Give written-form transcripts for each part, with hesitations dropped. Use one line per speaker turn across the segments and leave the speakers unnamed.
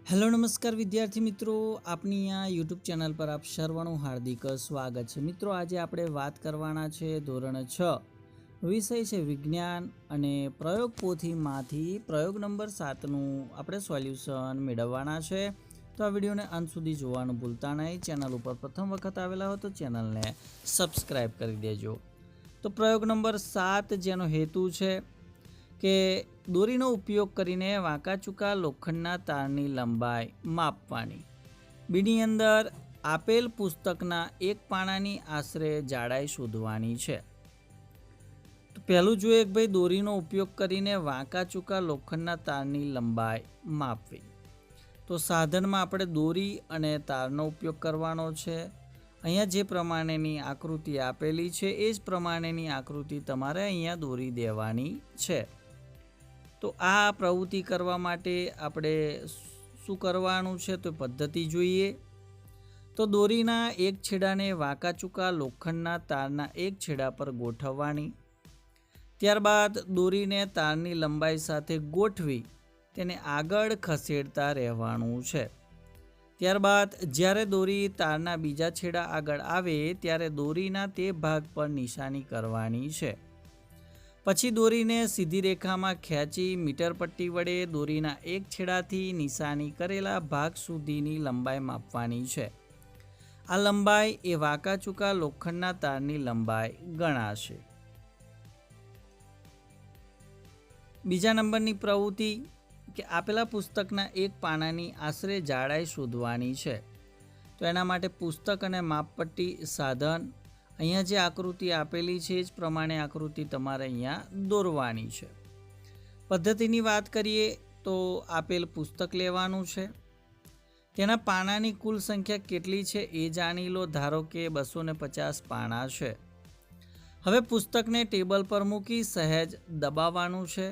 Hello નમસ્કાર વિદ્યાર્થી મિત્રો, આપની આ યુટ્યુબ ચેનલ પર આપ સર્વનું હાર્દિક સ્વાગત છે। મિત્રો આજે આપણે વાત કરવાના છે ધોરણ 6 વિષય છે વિજ્ઞાન અને પ્રયોગ પોથીમાંથી પ્રયોગ નંબર 7નું આપણે સોલ્યુશન મેળવવાના છે। તો આ વિડીયોને અંત સુધી જોવાનું ભૂલતા નહીં। ચેનલ ઉપર પ્રથમ વખત આવેલા હો તો ચેનલને સબસ્ક્રાઈબ કરી દેજો। તો પ્રયોગ નંબર 7 જેનો હેતુ છે કે દોરીનો ઉપયોગ કરીને વાંકા ચૂકા લોખંડના તારની લંબાઈ માપવાની। બીની અંદર આપેલ પુસ્તકના એક પાનાની આશરે જાડાઈ શોધવાની છે। તો પહેલું જોઈએ કે ભાઈ દોરીનો ઉપયોગ કરીને વાંકા ચૂકા લોખંડના તારની લંબાઈ માપવી। તો સાધનમાં આપણે દોરી અને તારનો ઉપયોગ કરવાનો છે। અહીંયા જે પ્રમાણેની આકૃતિ આપેલી છે એ જ પ્રમાણેની આકૃતિ તમારે અહીંયા દોરી દેવાની છે। તો આ પ્રવૃત્તિ કરવા માટે આપણે શું કરવાનું છે તો પદ્ધતિ જોઈએ। તો દોરીના એક છેડાને વાંકા ચૂકા લોખંડના તારના એક છેડા પર ગોઠવવાની। ત્યારબાદ દોરીને તારની લંબાઈ સાથે ગોઠવી તેને આગળ ખસેડતા રહેવાનું છે। ત્યારબાદ જ્યારે દોરી તારના બીજા છેડા આગળ આવે ત્યારે દોરીના તે ભાગ પર નિશાની કરવાની છે। પછી દોરીને સીધી રેખામાં ખેંચી મીટર પટ્ટી વડે દોરીના એક છેડાથી નિશાની કરેલા ભાગ સુધીની લંબાઈ માપવાની છે। આ લંબાઈ એ વાંકા ચૂકા લોખંડના તારની લંબાઈ ગણાશે। બીજા નંબરની પ્રવૃત્તિ કે આપેલા પુસ્તકના એક પાનાની આશરે જાડાઈ શોધવાની છે। તો એના માટે પુસ્તક અને માપપટ્ટી સાધન અહીંયા જે આકૃતિ આપેલી છે એ જ પ્રમાણે આકૃતિ તમારે અહીંયા દોરવાની છે। પદ્ધતિની વાત કરીએ તો આપેલ પુસ્તક લેવાનું છે, તેના પાનાની કુલ સંખ્યા કેટલી છે એ જાણી લો। ધારો કે 250 પાના છે। હવે પુસ્તકને ટેબલ પર મૂકી સહેજ દબાવવાનું છે।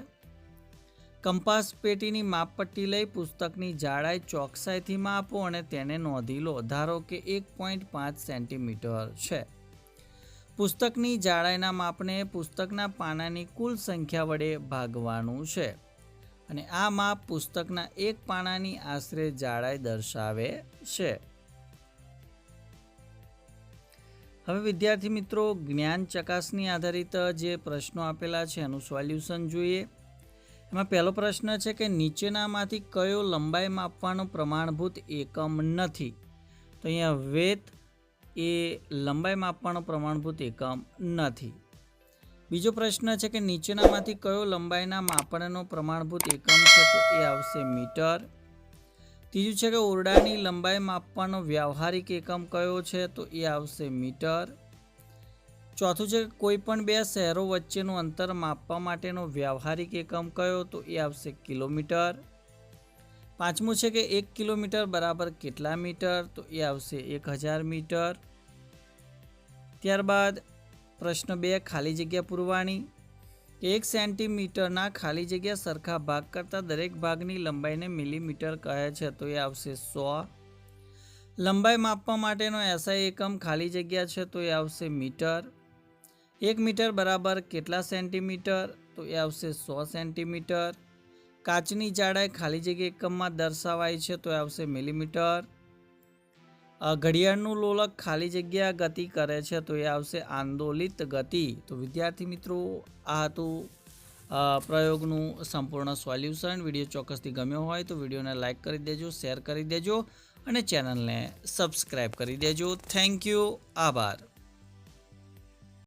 કંપાસ પેટીની માપપટ્ટી લઈ પુસ્તકની જાડાઈ ચોકસાઈથી માપો અને તેને નોંધી લો। ધારો કે 1.5 સેન્ટીમીટર છે। પુસ્તકની જાડાઈના માપને પુસ્તકના પાનાની કુલ સંખ્યા વડે ભાગવાનું છે અને આ માપ પુસ્તકના એક પાનાની આશરે જાડાઈ દર્શાવે છે। હવે વિદ્યાર્થી મિત્રો જ્ઞાન ચકાસણી આધારિત જે પ્રશ્નો આપેલા છે એનું સોલ્યુશન જોઈએ। એમાં પહેલો પ્રશ્ન છે કે નીચેનામાંથી કયો લંબાઈ માપવાનો પ્રમાણભૂત એકમ નથી? તો અહીંયા વેધ એ લંબાઈ માપવાનો પ્રમાણભૂત એકમ નથી। બીજો પ્રશ્ન છે કે નીચેનામાંથી કયો લંબાઈના માપનનો પ્રમાણભૂત એકમ છે? તો એ આવશે મીટર। ત્રીજું છે કે ઓરડાની લંબાઈ માપવાનો વ્યવહારિક એકમ કયો છે? તો એ આવશે મીટર। ચોથું છે કે કોઈ પણ બે શહેરો વચ્ચેનું અંતર માપવા માટેનો વ્યવહારિક એકમ કયો? તો એ આવશે કિલોમીટર। પાંચમું છે કે 1 કિલોમીટર બરાબર કેટલા મીટર? તો એ આવશે 1000 મીટર। ત્યારબાદ પ્રશ્ન 2 ખાલી જગ્યા પૂરવાની। 1 સેન્ટીમીટરના ખાલી જગ્યા સરખા ભાગ કરતાં દરેક ભાગની લંબાઈને મિલીમીટર કહે છે। તો એ આવશે 100। લંબાઈ માપવા માટેનો એસઆઈ એકમ ખાલી જગ્યા છે તો એ આવશે મીટર। 1 મીટર બરાબર કેટલા સેન્ટીમીટર? તો એ આવશે 100 સેન્ટીમીટર। કાચની જાડાઈ ખાલી જગ્યા એકમમાં દર્શાવાય છે તો એ આવશે મિલીમીટર। ઘડિયાળનું લોલક ખાલી જગ્યા ગતિ કરે છે તો એ આવશે આંદોલિત ગતિ। તો વિદ્યાર્થી મિત્રો આ હતું પ્રયોગનું સંપૂર્ણ સોલ્યુશન। વિડીયો ચોક્કસથી ગમ્યો હોય તો વિડીયોને લાઇક કરી દેજો, શેર કરી દેજો અને ચેનલને સબસ્ક્રાઈબ કરી દેજો। થેન્ક યુ, આભાર।